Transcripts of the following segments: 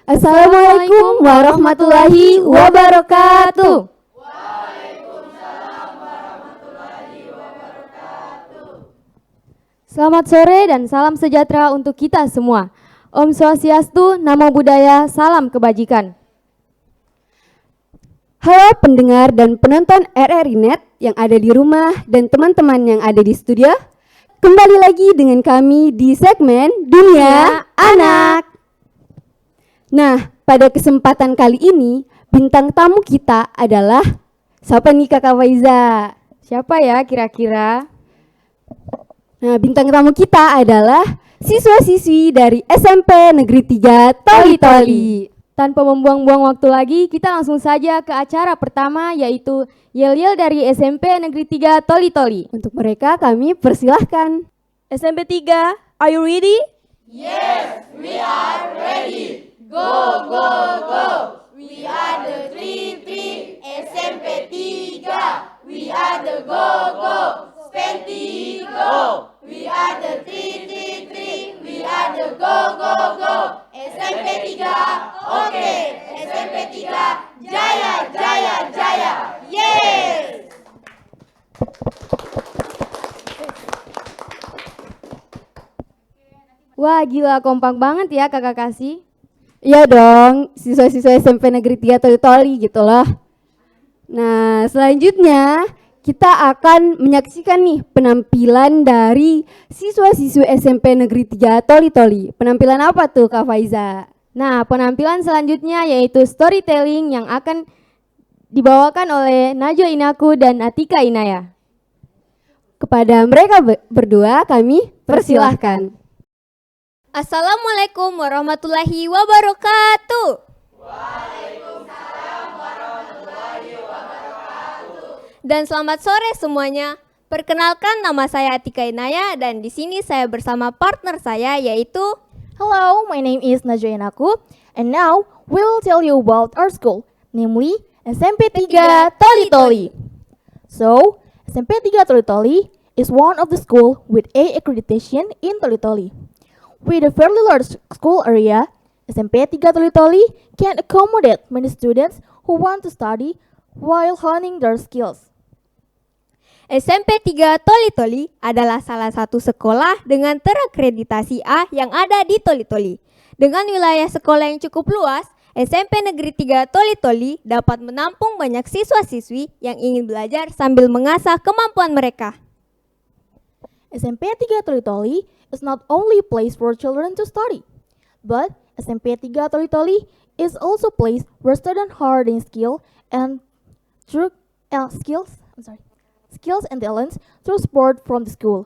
Assalamualaikum warahmatullahi wabarakatuh. Selamat sore dan salam sejahtera untuk kita semua. Om Swastiastu, Namo Buddhaya, salam kebajikan. Halo pendengar dan penonton RRI Net yang ada di rumah dan teman-teman yang ada di studio. Kembali lagi dengan kami di segmen Dunia Anak. Nah, pada kesempatan kali ini bintang tamu kita adalah siapa nih Kakak Faiza? Siapa ya kira-kira? Nah, bintang tamu kita adalah siswa-siswi dari SMP Negeri 3 Toli-Toli. Tanpa membuang-buang waktu lagi, kita langsung saja ke acara pertama, yaitu Yel-Yel dari SMP Negeri 3 Toli-Toli. Untuk mereka kami persilahkan. SMP 3, are you ready? Yes, we are ready. Go, go, go. We are the 3 SMP 3. We are the go, go. Spenti go. We are the 3. We are the go, go, go. SMP 3, oke. SMP 3, jaya, jaya, jaya. Yes! Wah, gila kompak banget ya Kakak Kasih. Iya dong, siswa-siswa SMP Negeri 3 Toli-Toli gitu loh. Nah, selanjutnya kita akan menyaksikan nih penampilan dari siswa-siswi SMP Negeri 3 Toli-Toli. Penampilan apa tuh Kak Faiza? Nah, penampilan selanjutnya yaitu storytelling yang akan dibawakan oleh Najwa Inaku dan Atika Inaya. Kepada mereka berdua kami persilahkan. Assalamualaikum warahmatullahi wabarakatuh. Waalaikumsalam warahmatullahi wabarakatuh. Dan selamat sore semuanya. Perkenalkan, nama saya Atika Inaya dan di sini saya bersama partner saya yaitu Hello, my name is Najwa Inaku, and now we will tell you about our school, namely SMP 3 Toli-Toli. So, SMP 3 Toli-Toli is one of the school with A accreditation in Toli-Toli. With a fairly large school area, SMP 3 Toli-Toli can accommodate many students who want to study while honing their skills. SMP 3 Toli-Toli adalah salah satu sekolah dengan terakreditasi A yang ada di Toli-Toli. Dengan wilayah sekolah yang cukup luas, SMP Negeri 3 Toli-Toli dapat menampung banyak siswa-siswi yang ingin belajar sambil mengasah kemampuan mereka. SMP 3 Toli-Toli is not only a place for children to study, but SMP 3 Toli-Toli is also a place where students harden skills and talents through sport from the school.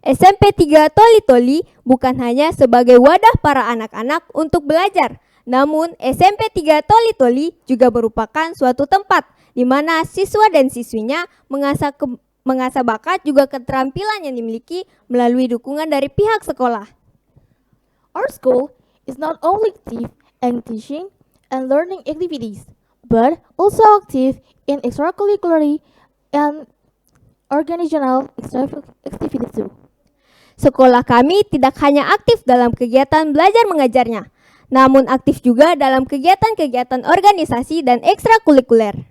SMP 3 Toli-Toli bukan hanya sebagai wadah para anak-anak untuk belajar, namun SMP 3 Toli-Toli juga merupakan suatu tempat di mana siswa dan siswinya mengasah bakat juga keterampilan yang dimiliki melalui dukungan dari pihak sekolah. Our school is not only active in teaching and learning activities, but also active in extracurricular and organizational activities too. Sekolah kami tidak hanya aktif dalam kegiatan belajar mengajarnya, namun aktif juga dalam kegiatan-kegiatan organisasi dan ekstrakurikuler.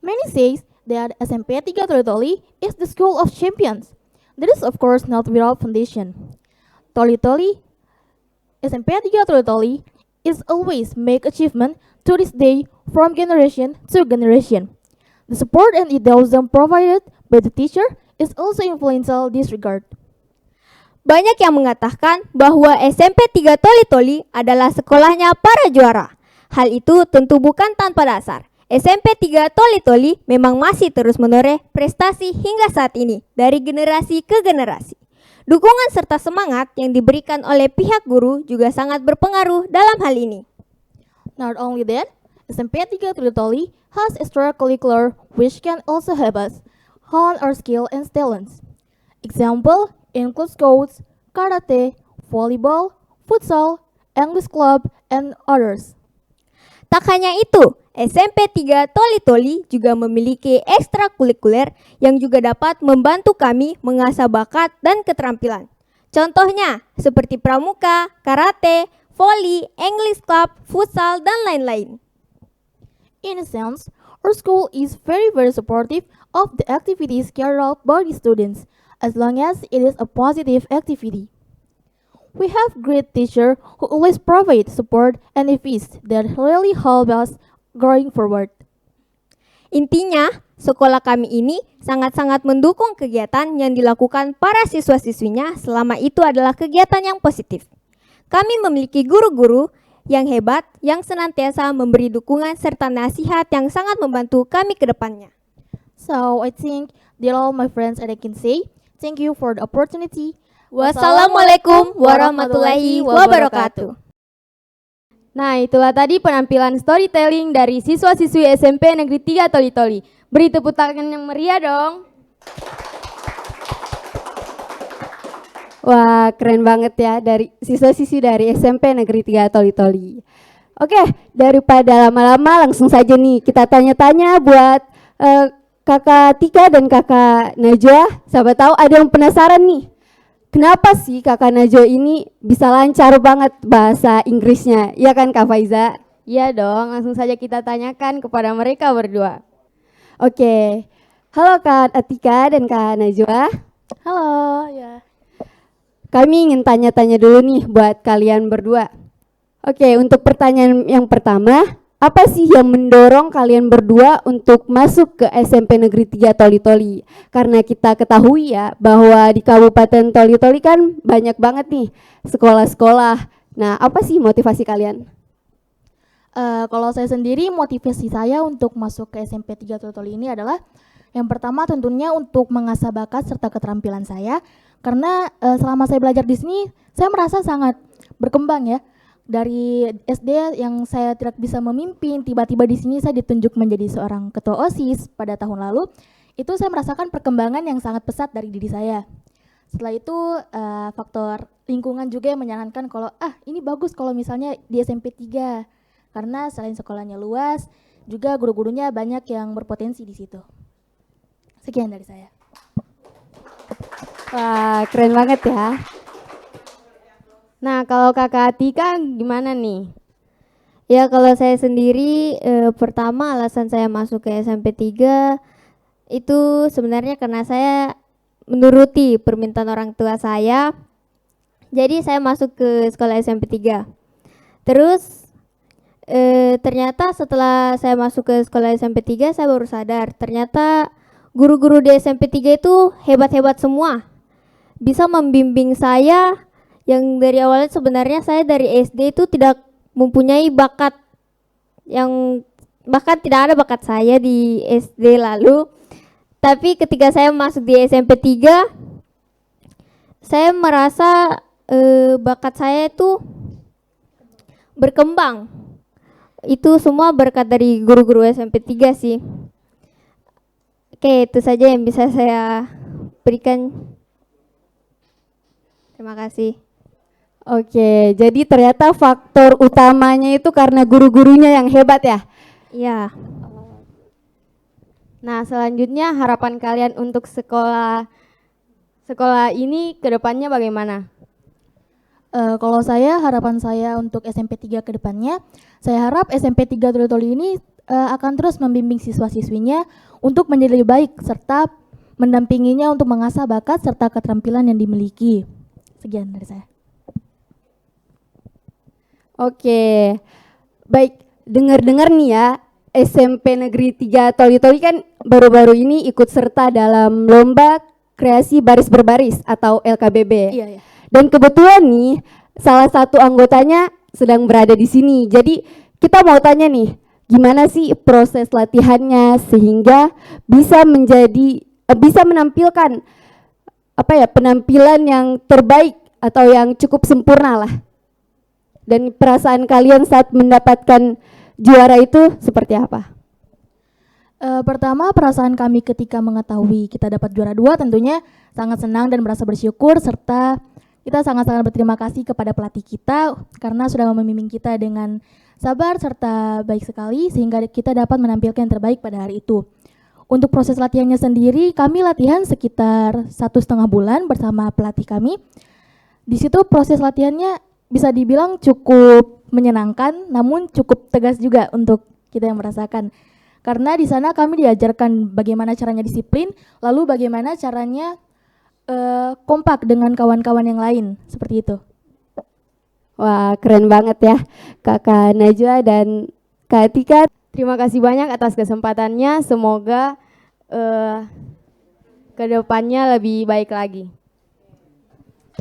Many say that SMP 3 Toli-Toli is the school of champions. That is of course not without foundation. Toli-Toli, SMP 3 Toli-Toli is always make achievement to this day from generation to generation. The support and enthusiasm provided by the teacher is also influential in this regard. Banyak yang mengatakan bahwa SMP 3 Toli-Toli adalah sekolahnya para juara. Hal itu tentu bukan tanpa dasar. SMP 3 Toli-Toli memang masih terus menoreh prestasi hingga saat ini dari generasi ke generasi. Dukungan serta semangat yang diberikan oleh pihak guru juga sangat berpengaruh dalam hal ini. Not only that, SMP 3 Toli-Toli has extracurricular which can also help us hone our skill and talents. Example include scouts, karate, volleyball, futsal, English club, and others. Tak hanya itu, SMP 3 Toli-Toli juga memiliki ekstrakurikuler yang juga dapat membantu kami mengasah bakat dan keterampilan. Contohnya seperti pramuka, karate, voli, English club, futsal, dan lain-lain. In a sense, our school is very supportive of the activities carried out by the students, as long as it is a positive activity. We have great teachers who always provide support and advice that really help us going forward. Intinya, sekolah kami ini sangat-sangat mendukung kegiatan yang dilakukan para siswa-siswinya selama itu adalah kegiatan yang positif. Kami memiliki guru-guru yang hebat yang senantiasa memberi dukungan serta nasihat yang sangat membantu kami ke depannya. So, I think that all my friends and I can say, thank you for the opportunity. Wassalamualaikum warahmatullahi wabarakatuh. Nah, itulah tadi penampilan storytelling dari siswa-siswi SMP Negeri 3 Toli-Toli. Beri tepuk tangan yang meriah dong. Wah, keren banget ya dari siswa-siswi dari SMP Negeri 3 Toli-Toli. Oke, daripada lama-lama langsung saja nih kita tanya-tanya buat Kakak Tika dan Kakak Najwa. Siapa tahu ada yang penasaran nih. Kenapa sih Kakak Najwa ini bisa lancar banget bahasa Inggrisnya? Iya kan Kak Faiza? Iya dong, langsung saja kita tanyakan kepada mereka berdua. Oke, halo Kak Atika dan Kak Najwa. Halo, ya. Kami ingin tanya-tanya dulu nih buat kalian berdua. Oke, untuk pertanyaan yang pertama, apa sih yang mendorong kalian berdua untuk masuk ke SMP Negeri 3 Toli-Toli? Karena kita ketahui ya bahwa di Kabupaten Toli-Toli kan banyak banget nih sekolah-sekolah. Nah, apa sih motivasi kalian? Kalau saya sendiri, motivasi saya untuk masuk ke SMP 3 Toli-Toli ini adalah yang pertama tentunya untuk mengasah bakat serta keterampilan saya. Karena selama saya belajar di sini, saya merasa sangat berkembang ya. Dari SD yang saya tidak bisa memimpin, tiba-tiba di sini saya ditunjuk menjadi seorang ketua OSIS pada tahun lalu. Itu saya merasakan perkembangan yang sangat pesat dari diri saya. Setelah itu faktor lingkungan juga yang menyarankan kalau ini bagus kalau misalnya di SMP 3. Karena selain sekolahnya luas, juga guru-gurunya banyak yang berpotensi di situ. Sekian dari saya. Wah, keren banget ya. Nah, kalau Kakak Atika gimana nih? Ya, kalau saya sendiri pertama alasan saya masuk ke SMP 3 itu sebenarnya karena saya menuruti permintaan orang tua saya. Jadi saya masuk ke sekolah SMP 3. Terus ternyata setelah saya masuk ke sekolah SMP 3 saya baru sadar ternyata guru-guru di SMP 3 itu hebat-hebat semua. Bisa membimbing saya yang dari awalnya sebenarnya saya dari SD itu tidak mempunyai bakat yang bahkan tidak ada bakat saya di SD lalu. Tapi ketika saya masuk di SMP 3 saya merasa bakat saya itu berkembang. Itu semua berkat dari guru-guru SMP 3 sih. Oke, itu saja yang bisa saya berikan. Terima kasih. Oke, jadi ternyata faktor utamanya itu karena guru-gurunya yang hebat ya? Iya. Nah, selanjutnya harapan kalian untuk sekolah ini ke depannya bagaimana? Kalau saya, harapan saya untuk SMP 3 ke depannya, saya harap SMP 3 Toli-Toli ini akan terus membimbing siswa-siswinya untuk menjadi lebih baik serta mendampinginya untuk mengasah bakat serta keterampilan yang dimiliki. Sekian dari saya. Oke, baik, dengar-dengar nih ya, SMP Negeri 3 Toli-Toli kan baru-baru ini ikut serta dalam lomba kreasi baris berbaris atau LKBB. Iya. Dan kebetulan nih, salah satu anggotanya sedang berada di sini. Jadi kita mau tanya nih, gimana sih proses latihannya sehingga bisa menampilkan penampilan yang terbaik atau yang cukup sempurna lah. Dan perasaan kalian saat mendapatkan juara itu seperti apa? Pertama, perasaan kami ketika mengetahui kita dapat juara 2 tentunya sangat senang dan merasa bersyukur, serta kita sangat-sangat berterima kasih kepada pelatih kita karena sudah membimbing kita dengan sabar serta baik sekali sehingga kita dapat menampilkan yang terbaik pada hari itu. Untuk proses latihannya sendiri, kami latihan sekitar 1,5 bulan bersama pelatih kami. Di situ proses latihannya bisa dibilang cukup menyenangkan, namun cukup tegas juga untuk kita yang merasakan. Karena di sana kami diajarkan bagaimana caranya disiplin, lalu bagaimana caranya kompak dengan kawan-kawan yang lain, seperti itu. Wah, keren banget ya Kakak Najwa dan Kak Tika. Terima kasih banyak atas kesempatannya. Semoga kedepannya lebih baik lagi.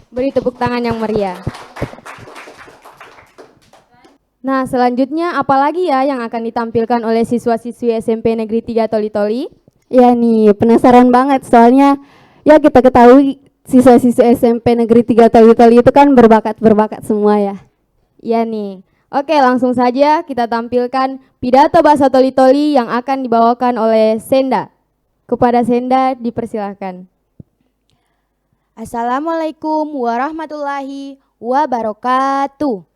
Beri tepuk tangan yang meriah. Nah, selanjutnya apalagi ya yang akan ditampilkan oleh siswa-siswi SMP Negeri 3 Toli-Toli? Ya nih, penasaran banget soalnya ya kita ketahui siswa-siswi SMP Negeri 3 Toli-Toli itu kan berbakat semua ya. Ya nih. Oke, langsung saja kita tampilkan pidato bahasa Toli-Toli yang akan dibawakan oleh Senda. Kepada Senda dipersilahkan. Assalamualaikum warahmatullahi wabarakatuh.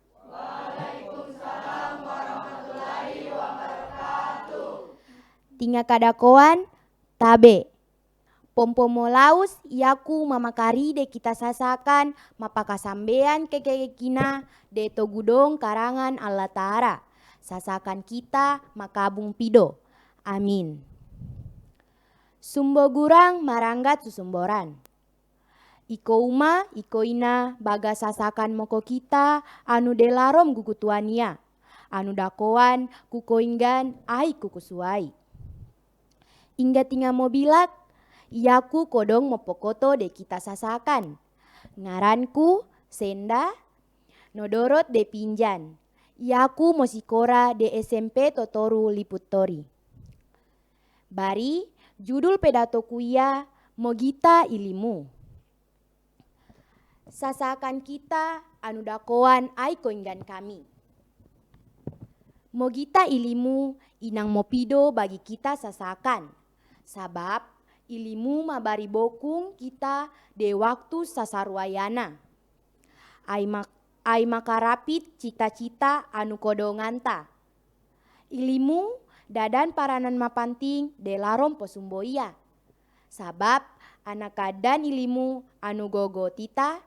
Tinga kadakoan tabe. Pompomolaus yaku mamakari de kita sasakan mapakasambean kekekina de togudong karangan Allah Ta'ala. Sasakan kita makabung pido. Amin. Sumbo gurang maranggat susumboran. Iko uma, iko ina, baga sasakan moko kita anu delarom gugutuania. Anu dakoan kukoinggan ai kukusuai. Ingga tinga mobilak, iaku kodong mopokoto de kita sasakan. Ngaranku Senda, nodorot de pinjan. Iaku mosikora de SMP Totoru Liputtori. Bari, judul pedato kuya Mogita Ilimu. Sasakan kita anu dakoan ai koinggan kami. Mogita ilimu inang mopido bagi kita sasakan. Sabab ilimu mabari bokung kita de waktu sasaruayana. Ai makarapit cita-cita anu kodonganta. Ilimu dadan paranan mapanting de larom posumboia. Sabab anak kadan ilimu anu gogo tita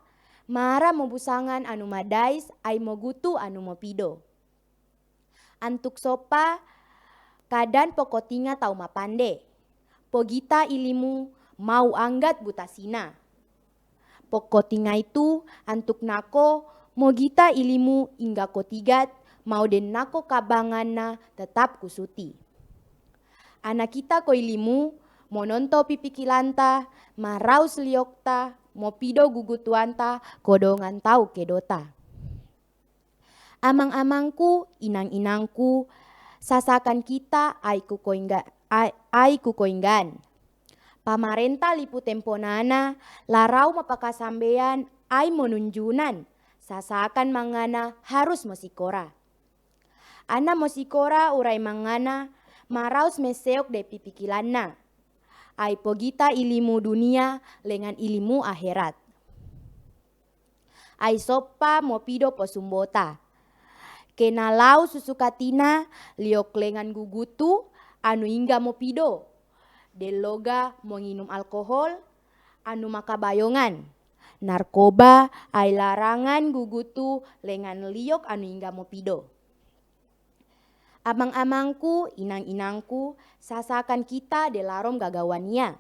mara mobusangan anu madais ai mogutu anu mopido. Antuk sopa kadan pokotinga tau mapande. Pogita ilimu mau anggat butasina. Pokotinga itu antuk nako mogita ilimu ingga kotigat mau den nako kabanganna tetap kusuti. Anak kita ko ilimu mononto pipikilanta maraus liokta mopido gugutuanta kodongan tau kedota. Amang-amangku, inang-inangku, sasakan kita ai kukoinggan. Pamarenta lipu temponana, larau mapakasambean ai monunjunan, sasakan mangana harus mosikora. Ana mosikora urai mangana, maraus meseok de pipikilanna. Ai pogita ilimu dunia lengan ilimu akhirat. Ai sopa mopido posumbota. Kenalau susukatina liok lengan gugutu anu ingga mopido. Deloga menginum alkohol anu makabayongan. Narkoba ai larangan gugutu lengan liok anu ingga mopido. Amang-amangku, inang-inangku, sasakan kita delarom gagawania.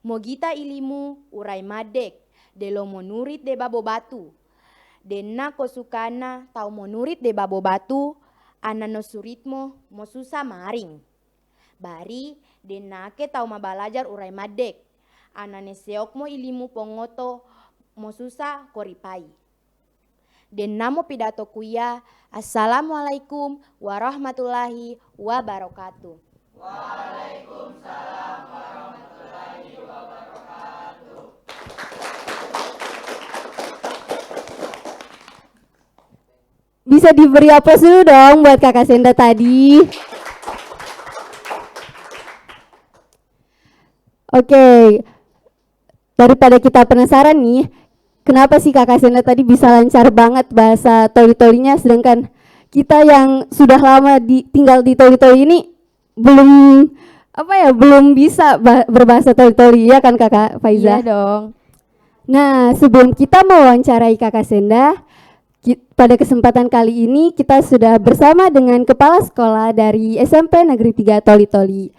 Mogita ilimu urai madek, delo monurit de babo batu. Dena kosukana tau monurit de babo batu, anano suritmo mosusa maring. Bari denake tau mabalajar urai madek, anane seokmo ilimu pongoto mosusa koripai. Den namo pidato kuya, Assalamualaikum warahmatullahi wabarakatuh. Waalaikumsalam warahmatullahi wabarakatuh. Bisa diberi aplaus dulu dong buat Kakak Senda tadi. Oke, daripada kita penasaran nih, kenapa sih Kakak Senda tadi bisa lancar banget bahasa Toli-Tolinya, sedangkan kita yang sudah lama tinggal di Toli-Toli ini belum bisa berbahasa Toli-Toli, ya kan Kakak Faiza? Iya dong. Nah, sebelum kita mewawancarai Kakak Senda, Pada kesempatan kali ini kita sudah bersama dengan Kepala Sekolah dari SMP Negeri 3 Toli-Toli,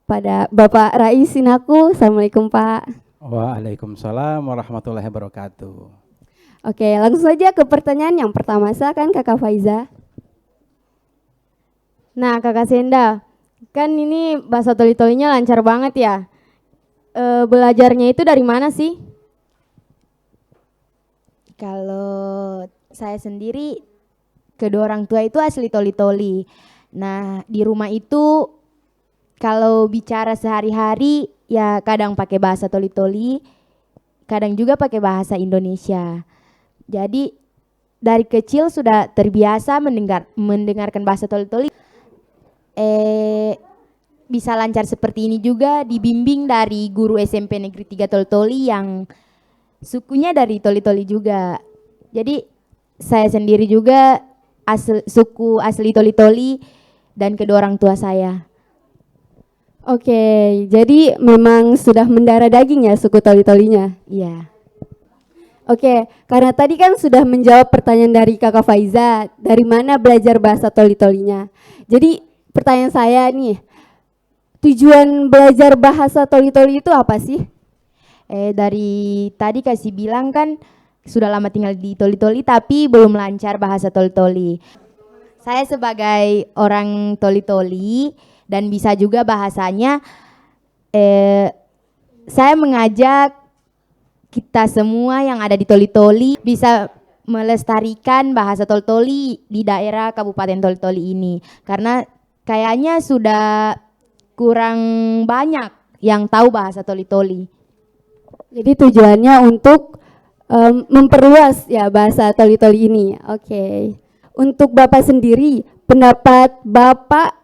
pada Bapak Rais Sinaku. Assalamualaikum Pak. Waalaikumsalam warahmatullahi wabarakatuh. Oke, langsung saja ke pertanyaan yang pertama. Silakan Kakak Faiza. Nah, Kakak Senda, kan ini bahasa Toli-Tolinya lancar banget ya. Belajarnya itu dari mana sih? Kalau saya sendiri, kedua orang tua itu asli Toli-Toli. Nah, di rumah itu kalau bicara sehari-hari ya kadang pakai bahasa Toli-Toli, kadang juga pakai bahasa Indonesia. Jadi dari kecil sudah terbiasa mendengarkan bahasa Toli-Toli. Bisa lancar seperti ini juga dibimbing dari guru SMP Negeri 3 Toli-Toli yang sukunya dari Toli-Toli juga. Jadi saya sendiri juga suku asli Toli-Toli dan kedua orang tua saya. Oke, jadi memang sudah mendarah daging ya suku Toli-Tolinya? Iya. Oke, karena tadi kan sudah menjawab pertanyaan dari Kakak Faiza, dari mana belajar bahasa Toli-Tolinya. Jadi pertanyaan saya nih, tujuan belajar bahasa Toli-Toli itu apa sih? Dari tadi kasih bilang kan sudah lama tinggal di Toli-Toli tapi belum lancar bahasa Toli-Toli. Saya sebagai orang Toli-Toli dan bisa juga bahasanya, saya mengajak kita semua yang ada di Toli-Toli bisa melestarikan bahasa Toli-Toli di daerah Kabupaten Toli-Toli ini. Karena kayaknya sudah kurang banyak yang tahu bahasa Toli-Toli. Jadi tujuannya untuk memperluas ya bahasa Toli-Toli ini. Oke. Untuk Bapak sendiri, pendapat Bapak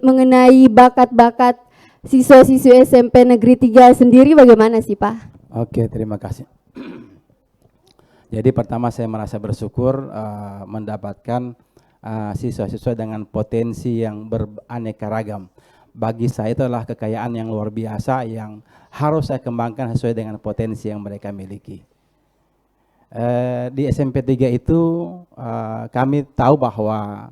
mengenai bakat-bakat siswa-siswi SMP Negeri 3 sendiri bagaimana sih Pak? Oke, terima kasih. Jadi pertama saya merasa bersyukur mendapatkan siswa-siswa dengan potensi yang beraneka ragam. Bagi saya itu adalah kekayaan yang luar biasa yang harus saya kembangkan sesuai dengan potensi yang mereka miliki. Di SMP 3 itu kami tahu bahwa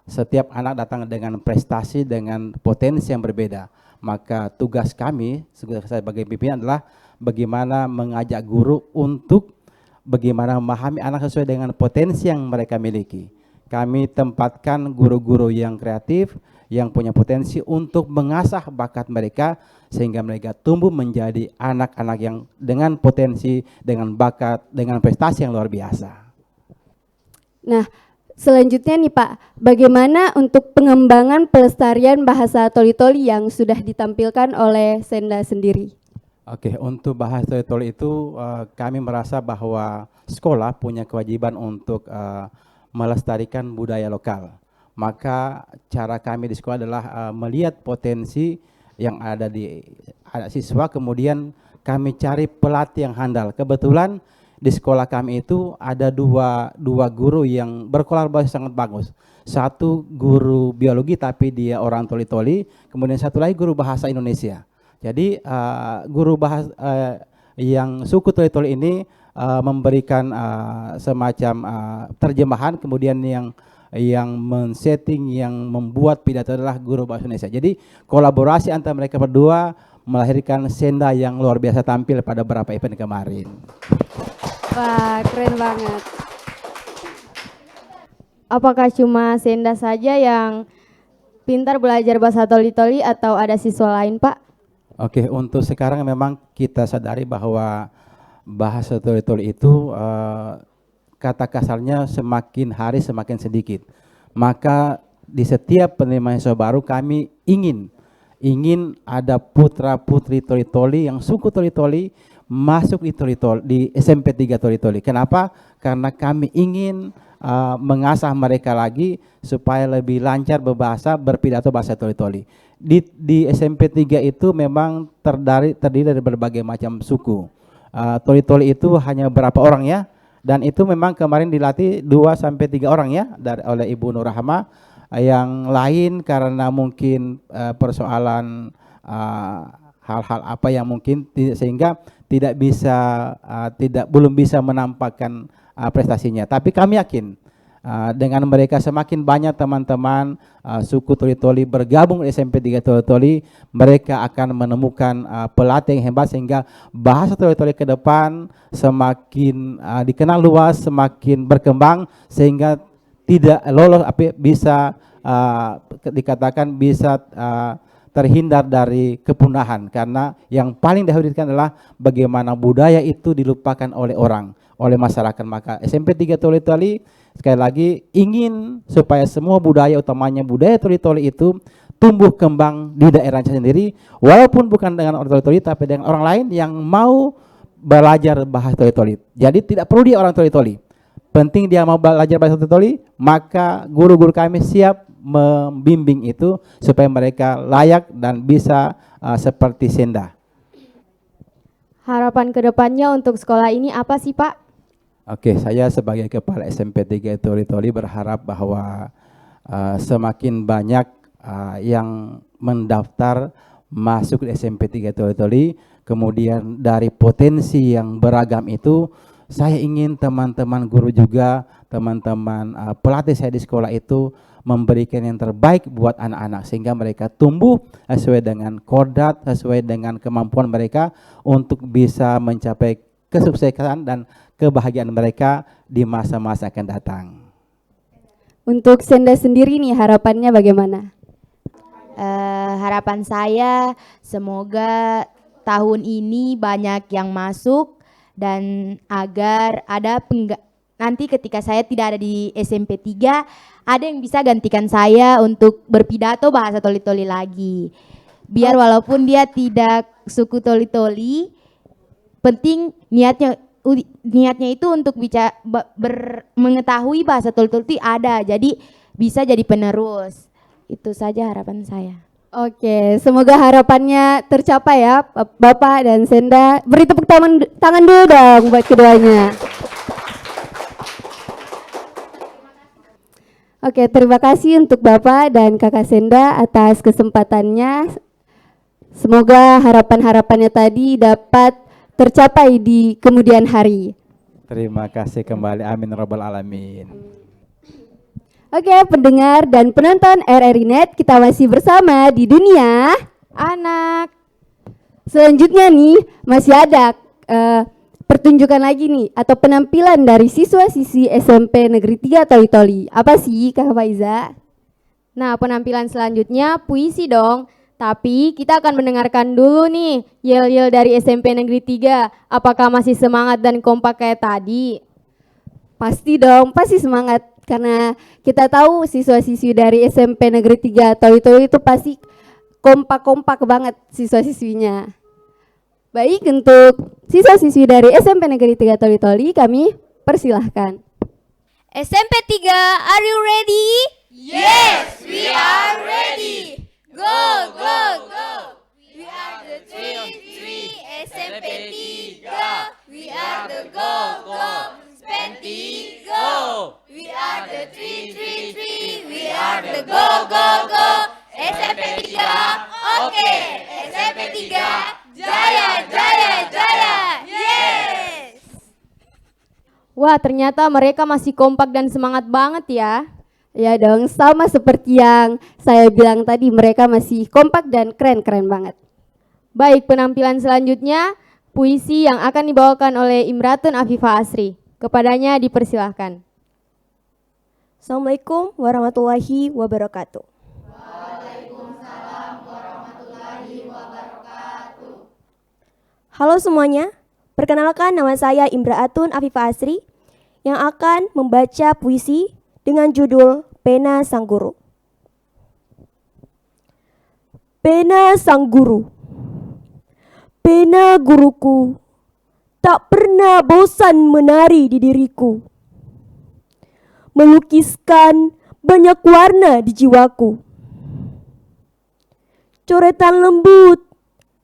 setiap anak datang dengan prestasi, dengan potensi yang berbeda. Maka tugas kami sebagai pimpinan adalah bagaimana mengajak guru untuk bagaimana memahami anak sesuai dengan potensi yang mereka miliki. Kami tempatkan guru-guru yang kreatif, yang punya potensi untuk mengasah bakat mereka sehingga mereka tumbuh menjadi anak-anak yang dengan potensi, dengan bakat, dengan prestasi yang luar biasa. Nah, selanjutnya nih Pak, bagaimana untuk pengembangan pelestarian bahasa Toli-Toli yang sudah ditampilkan oleh Senda sendiri? Oke, untuk bahasa Toli-Toli itu kami merasa bahwa sekolah punya kewajiban untuk melestarikan budaya lokal. Maka cara kami di sekolah adalah melihat potensi yang ada di anak siswa, kemudian kami cari pelatih yang handal. Kebetulan di sekolah kami itu ada dua guru yang berkolaborasi sangat bagus. Satu guru biologi tapi dia orang Toli-Toli, kemudian satu lagi guru bahasa Indonesia. Jadi guru bahasa yang suku Toli-Toli ini memberikan semacam terjemahan, kemudian yang men-setting, yang membuat pidato adalah guru bahasa Indonesia. Jadi kolaborasi antara mereka berdua melahirkan Senda yang luar biasa tampil pada beberapa event kemarin. Wah, keren banget. Apakah cuma Senda saja yang pintar belajar bahasa Toli-Toli atau ada siswa lain Pak? Oke, untuk sekarang memang kita sadari bahwa bahasa Toli-Toli itu kata kasarnya semakin hari semakin sedikit. Maka di setiap penerimaan siswa baru kami ingin ada putra-putri Toli-Toli yang suku Toli-Toli masuk di SMP 3 Toli-Toli. Kenapa? Karena kami ingin mengasah mereka lagi supaya lebih lancar berpidato bahasa Toli-Toli. Di SMP 3 itu memang terdiri dari berbagai macam suku. Toli-Toli itu hanya berapa orang ya? Dan itu memang kemarin dilatih 2-3 orang ya oleh Ibu Nurrahma. Yang lain karena mungkin persoalan hal-hal apa yang mungkin sehingga belum bisa menampakkan prestasinya. Tapi kami yakin dengan mereka semakin banyak teman-teman suku Toli-Toli bergabung di SMP 3 Toli-Toli, mereka akan menemukan pelatih yang hebat sehingga bahasa Toli-Toli ke depan semakin dikenal luas, semakin berkembang sehingga tidak lolos bisa dikatakan bisa terhindar dari kepunahan, karena yang paling dikhawatirkan adalah bagaimana budaya itu dilupakan oleh orang, oleh masyarakat. Maka SMP 3 Toli-Toli sekali lagi ingin supaya semua budaya, utamanya budaya Toli-Toli itu tumbuh kembang di daerahnya sendiri, walaupun bukan dengan orang Toli-Toli tapi dengan orang lain yang mau belajar bahasa Toli-Toli. Jadi tidak perlu dia orang Toli-Toli, penting dia mau belajar bahasa Toli-Toli, maka guru-guru kami siap membimbing itu supaya mereka layak dan bisa seperti Senda. Harapan kedepannya untuk sekolah ini apa sih Pak? Oke, saya sebagai kepala SMP 3 Toli-Toli berharap bahwa semakin banyak yang mendaftar masuk di SMP 3 Toli-Toli, kemudian dari potensi yang beragam itu, saya ingin teman-teman guru juga, teman-teman pelatih saya di sekolah itu memberikan yang terbaik buat anak-anak sehingga mereka tumbuh sesuai dengan kodrat, sesuai dengan kemampuan mereka untuk bisa mencapai kesuksesan dan kebahagiaan mereka di masa-masa akan datang. Untuk Senda sendiri nih harapannya bagaimana? Harapan saya semoga tahun ini banyak yang masuk dan agar ada nanti ketika saya tidak ada di SMP 3 ada yang bisa gantikan saya untuk berpidato bahasa Toli-Toli lagi. Biar walaupun dia tidak suku Toli-Toli, penting niatnya itu untuk mengetahui bahasa Toli-Toli ada, jadi bisa jadi penerus. Itu saja harapan saya. Oke, semoga harapannya tercapai ya Bapak dan Senda. Beri tepuk tangan dulu dong buat keduanya. Oke, terima kasih untuk Bapak dan Kakak Senda atas kesempatannya. Semoga harapan-harapannya tadi dapat tercapai di kemudian hari. Terima kasih kembali, amin rabbal alamin. Oke, pendengar dan penonton RRI Net, kita masih bersama di Dunia Anak. Selanjutnya nih masih ada pertunjukan lagi nih atau penampilan dari siswa-siswi SMP Negeri 3 Toli-Toli. Apa sih Kak Faiza? Nah, penampilan selanjutnya puisi dong. Tapi kita akan mendengarkan dulu nih yel-yel dari SMP Negeri 3. Apakah masih semangat dan kompak kayak tadi? Pasti dong, pasti semangat. Karena kita tahu siswa-siswi dari SMP Negeri 3 Toli-Toli itu pasti kompak-kompak banget siswa-siswinya. Baik, untuk siswa-siswi dari SMP Negeri 3 Toli-Toli kami persilahkan. SMP 3, are you ready? Yes, we are ready. Go, go, go. We are the 3 SMP 3. We are the go, go. Spenti, go. We are the 3. We are the go, go, go. SMP 3, oke. SMP 3, jaya, jaya, jaya. Yes. Wah, ternyata mereka masih kompak dan semangat banget ya. Ya dong, sama seperti yang saya bilang tadi, mereka masih kompak dan keren-keren banget. Baik, penampilan selanjutnya puisi yang akan dibawakan oleh Imratun Afifah Asri. Kepadanya dipersilahkan. Assalamualaikum warahmatullahi wabarakatuh. Halo semuanya, perkenalkan nama saya Imratun Afifah Asri yang akan membaca puisi dengan judul Pena Sang Guru. Pena Sang Guru. Pena guruku tak pernah bosan menari di diriku, melukiskan banyak warna di jiwaku. Coretan lembut,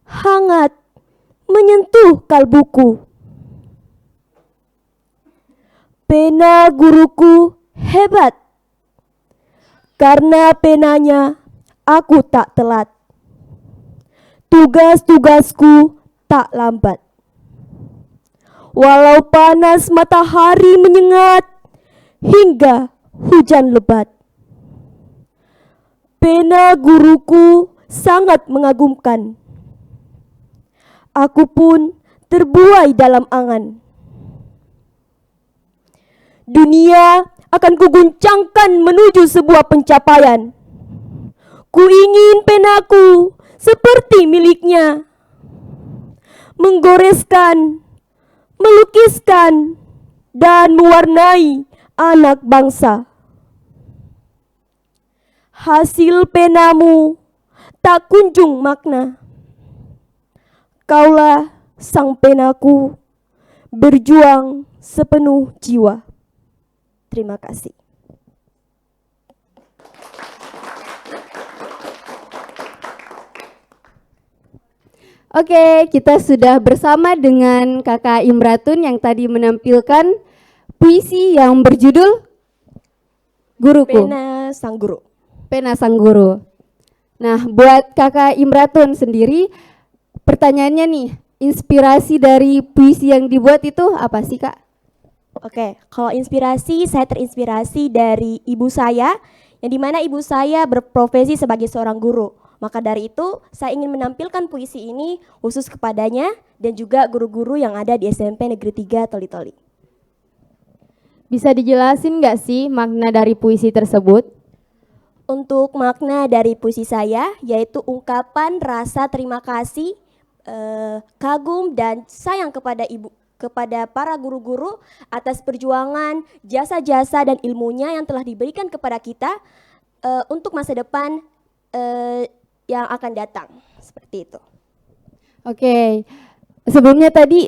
hangat, menyentuh kalbuku. Pena guruku hebat, karena penanya aku tak telat. Tugas-tugasku tak lambat. walau panas matahari menyengat hingga hujan lebat. Pena guruku sangat mengagumkan. Aku pun terbuai dalam angan. Dunia akan kuguncangkan menuju sebuah pencapaian. Ku ingin penaku seperti miliknya, menggoreskan, melukiskan, dan mewarnai anak bangsa. Hasil penamu tak kunjung makna. Kaulah sang penaku, berjuang sepenuh jiwa. Terima kasih. Oke, kita sudah bersama dengan Kakak Imratun yang tadi menampilkan puisi yang berjudul Guruku. Pena sang guru. Pena Sang Guru. Nah, buat Kakak Imratun sendiri, pertanyaannya nih, inspirasi dari puisi yang dibuat itu apa sih, Kak? Oke, kalau inspirasi, saya terinspirasi dari ibu saya, yang dimana ibu saya berprofesi sebagai seorang guru. Maka dari itu, saya ingin menampilkan puisi ini khusus kepadanya dan juga guru-guru yang ada di SMP Negeri 3 Toli-Toli. Bisa dijelasin nggak sih makna dari puisi tersebut? Untuk makna dari puisi saya, yaitu ungkapan rasa terima kasih, kagum dan sayang kepada para guru-guru atas perjuangan, jasa-jasa dan ilmunya yang telah diberikan kepada kita untuk masa depan yang akan datang. Seperti itu. Oke, sebelumnya tadi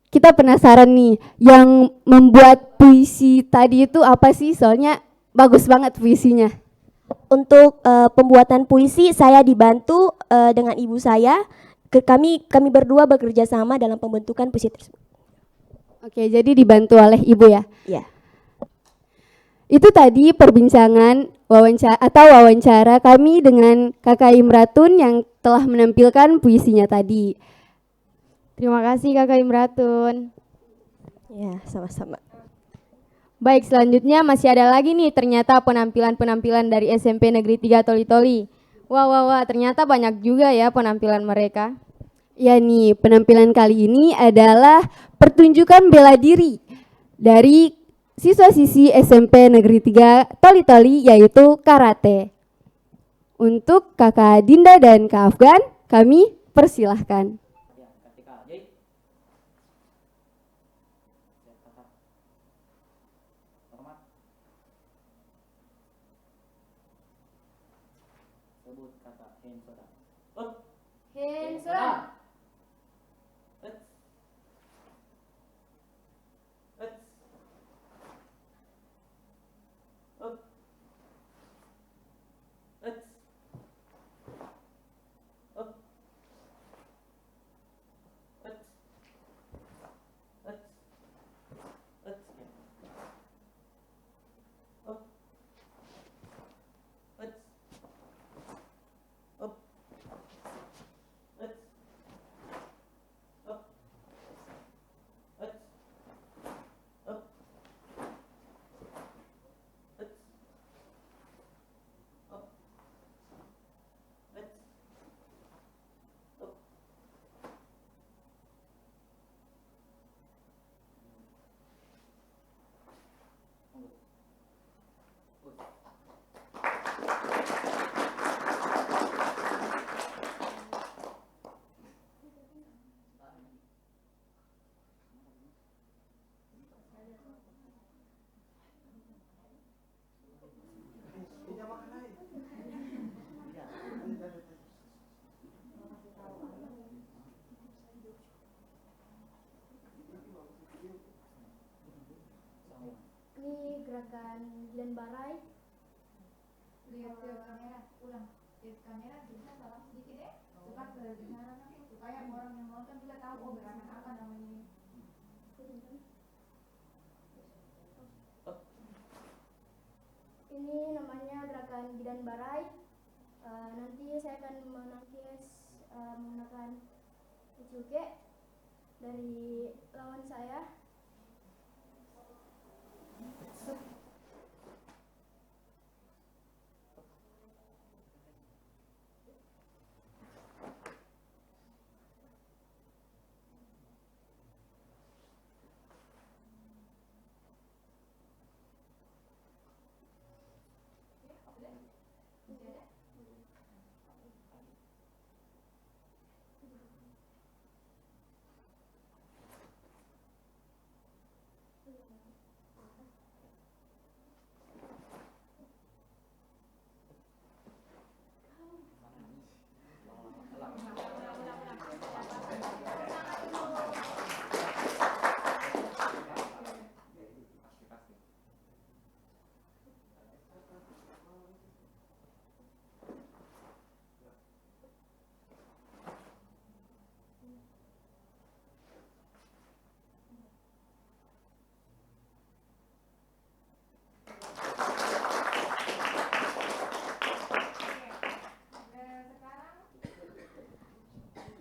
kita penasaran nih, yang membuat puisi tadi itu apa sih? Soalnya bagus banget puisinya. Untuk pembuatan puisi saya dibantu dengan ibu saya. Kami berdua bekerja sama dalam pembentukan puisi tersebut. Oke, jadi dibantu oleh ibu ya? Ya. Itu tadi perbincangan wawancara kami dengan Kakak Imratun yang telah menampilkan puisinya tadi. Terima kasih Kakak Imratun. Ya, sama-sama. Baik, selanjutnya masih ada lagi nih ternyata penampilan-penampilan dari SMP Negeri 3 Toli-Toli. Wah, ternyata banyak juga ya penampilan mereka. Ya nih, penampilan kali ini adalah pertunjukan bela diri dari siswa-siswi SMP Negeri 3 Toli-Toli, yaitu karate. Untuk Kakak Dinda dan Kak Afgan, kami persilahkan. Hands Ini gerakan Glenn Barai. Lihat ke kamera, ulang. Lihat kamera, bisa salam sedikit ya. Cepat ke sana supaya orang yang nonton juga tahu oh gerakan apa namanya ini. Ini namanya gerakan Glenn Barai. Nanti saya akan menangkis menggunakan Uchuke. dari lawan saya.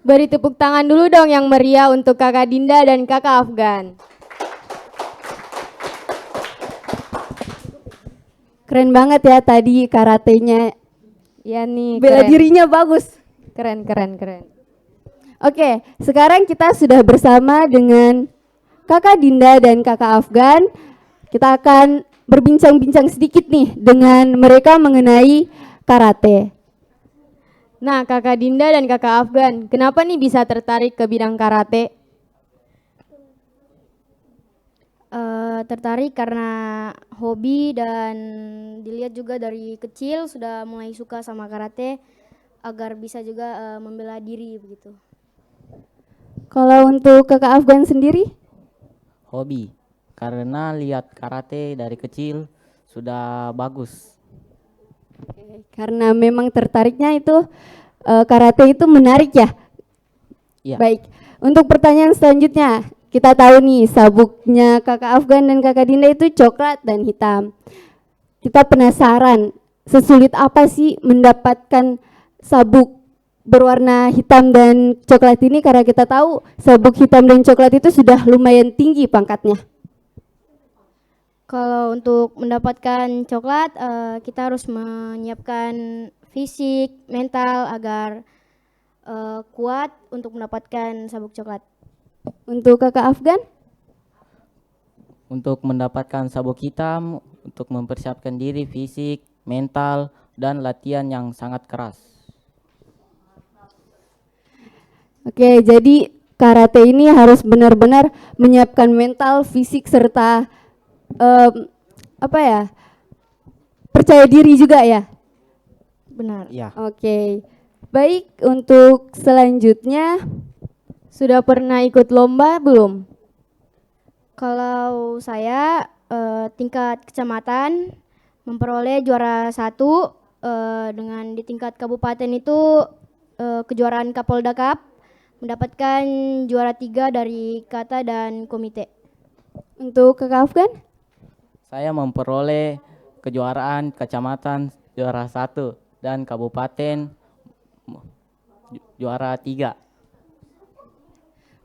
Beri tepuk tangan dulu dong yang meriah untuk Kakak Dinda dan Kakak Afgan. Keren banget ya tadi karatenya. Ya nih, Bela keren. dirinya bagus. Keren, keren, keren. Oke, sekarang kita sudah bersama dengan Kakak Dinda dan Kakak Afgan. Kita akan berbincang-bincang sedikit nih dengan mereka mengenai karate. Nah, Kakak Dinda dan Kakak Afgan, kenapa nih bisa tertarik ke bidang karate? Tertarik karena hobi dan dilihat juga dari kecil sudah mulai suka sama karate agar bisa juga membela diri begitu. Kalau untuk Kakak Afgan sendiri? Hobi, karena lihat karate dari kecil sudah bagus. Oke, karena memang tertariknya itu karate itu menarik ya. Iya. Baik, untuk pertanyaan selanjutnya, kita tahu nih sabuknya Kakak Afgan dan Kakak Dinda itu coklat dan hitam. Kita penasaran, sesulit apa sih mendapatkan sabuk berwarna hitam dan coklat ini, karena kita tahu sabuk hitam dan coklat itu sudah lumayan tinggi pangkatnya. Kalau untuk mendapatkan coklat, kita harus menyiapkan fisik, mental agar kuat untuk mendapatkan sabuk coklat. Untuk Kakak Afgan? Untuk mendapatkan sabuk hitam, untuk mempersiapkan diri fisik, mental, dan latihan yang sangat keras. Oke, jadi karate ini harus benar-benar menyiapkan mental, fisik, serta percaya diri juga ya. Benar. Iya. Oke, baik, untuk selanjutnya Sudah pernah ikut lomba belum? Kalau saya tingkat kecamatan memperoleh juara 1, dengan di tingkat kabupaten itu kejuaraan Kapolda Cup mendapatkan juara 3 dari kata dan komite. untuk Kakak Afgan? Saya memperoleh kejuaraan kecamatan juara 1 dan kabupaten juara 3.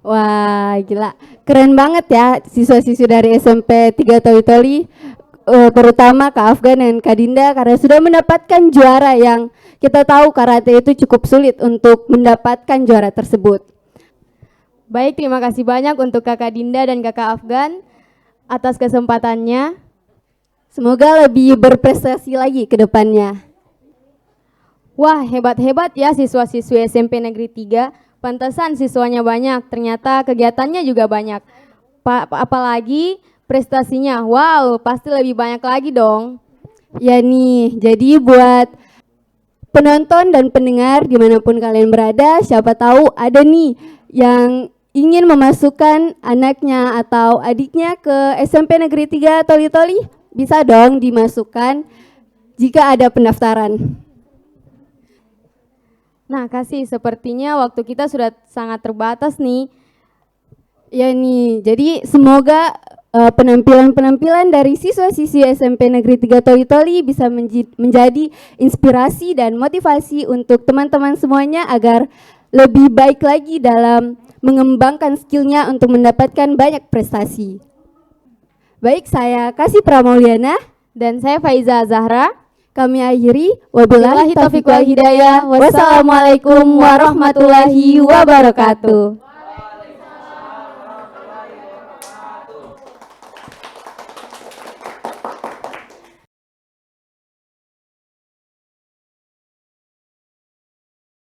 Wah, gila, keren banget ya siswa-siswi dari SMP 3 Toli-Toli, terutama Kak Afgan dan Kak Dinda, karena sudah mendapatkan juara yang kita tahu karate itu cukup sulit untuk mendapatkan juara tersebut. Baik, terima kasih banyak untuk Kakak Dinda dan Kakak Afgan atas kesempatannya. Semoga lebih berprestasi lagi ke depannya. Wah, hebat-hebat ya siswa-siswi SMP Negeri 3. Pantesan siswanya banyak, ternyata kegiatannya juga banyak. Apalagi prestasinya, wow, pasti lebih banyak lagi dong. Ya nih, jadi buat penonton dan pendengar dimanapun kalian berada, siapa tahu ada nih yang ingin memasukkan anaknya atau adiknya ke SMP Negeri 3 Toli-Toli, bisa dong dimasukkan jika ada pendaftaran. Nah, Kasih, sepertinya waktu kita sudah sangat terbatas nih. Ya nih, jadi semoga penampilan-penampilan dari siswa-siswi SMP Negeri 3 Toli-Toli bisa menjadi inspirasi dan motivasi untuk teman-teman semuanya agar lebih baik lagi dalam mengembangkan skillnya untuk mendapatkan banyak prestasi. Baik, saya Kasih Pramauliana Dan saya Faiza Zahra. Kami akhiri, wabillahi taufiq wal hidayah. Wassalamualaikum warahmatullahi wabarakatuh.